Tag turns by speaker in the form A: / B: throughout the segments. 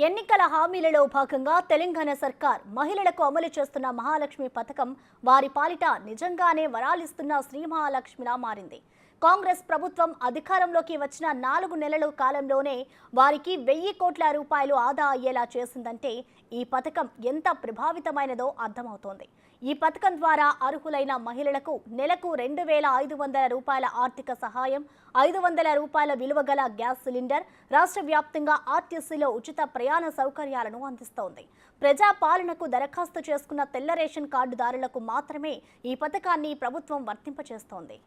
A: ఎన్నికల హామీలలో భాగంగా తెలంగాణ సర్కార్ మహిళలకు అమలు చేస్తున్న మహాలక్ష్మి పథకం వారి పాలిట నిజంగానే వరాలిస్తున్న శ్రీ మహాలక్ష్మిలా మారింది. కాంగ్రెస్ ప్రభుత్వం అధికారంలోకి వచ్చిన 4 నెలల కాలంలోనే వారికి 1000 కోట్ల రూపాయలు ఆదా అయ్యేలా చేసిందంటే ఈ పథకం ఎంత ప్రభావితమైనదో అర్థమవుతోంది. ఈ పథకం ద్వారా అర్హులైన మహిళలకు నెలకు 2500 రూపాయల ఆర్థిక సహాయం, 500 రూపాయల విలువ గల గ్యాస్ సిలిండర్, రాష్ట్ర వ్యాప్తంగా ఆర్టీసీలో ఉచిత ప్రయాణ సౌకర్యాలను అందిస్తోంది. ప్రజా పాలనకు దరఖాస్తు చేసుకున్న తెల్ల రేషన్ కార్డుదారులకు మాత్రమే ఈ పథకాన్ని ప్రభుత్వం వర్తింపచేస్తోంది.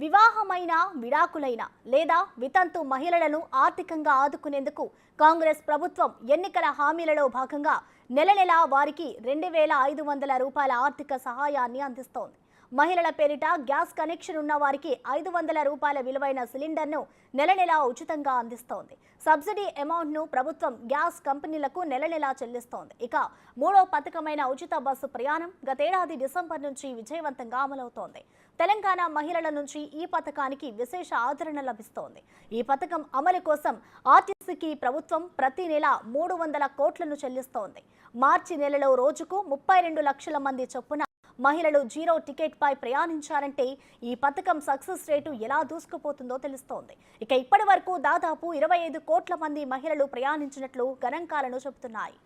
A: వివాహమైన, విడాకులైన లేదా వితంతు మహిళలను ఆర్థికంగా ఆదుకునేందుకు కాంగ్రెస్ ప్రభుత్వం ఎన్నికల హామీలలో భాగంగా నెల వారికి 2500 రూపాయల ఆర్థిక సహాయాన్ని అందిస్తోంది. మహిళల పేరిట గ్యాస్ కనెక్షన్ ఉన్న వారికి 500 రూపాయల విలువైన సిలిండర్ను నెల ఉచితంగా అందిస్తోంది. సబ్సిడీ అమౌంట్ను ప్రభుత్వం గ్యాస్ కంపెనీలకు నెల చెల్లిస్తోంది. ఇక మూడో పథకమైన ఉచిత బస్సు ప్రయాణం గతేడాది డిసెంబర్ నుంచి విజయవంతంగా అమలవుతోంది. తెలంగాణ మహిళల నుంచి ఈ పథకానికి విశేష ఆదరణ లభిస్తోంది. ఈ పథకం అమలు కోసం ఆర్టీసీకి ప్రభుత్వం ప్రతి నెల 300 కోట్లను చెల్లిస్తోంది. మార్చి నెలలో రోజుకు 32 లక్షల మంది చొప్పున మహిళలు జీరో టికెట్ పై ప్రయాణించారంటే ఈ పథకం సక్సెస్ రేటు ఎలా దూసుకుపోతుందో తెలుస్తోంది. ఇక ఇప్పటి వరకు దాదాపు 25 కోట్ల మంది మహిళలు ప్రయాణించినట్లు గణాంకాలను చెబుతున్నాయి.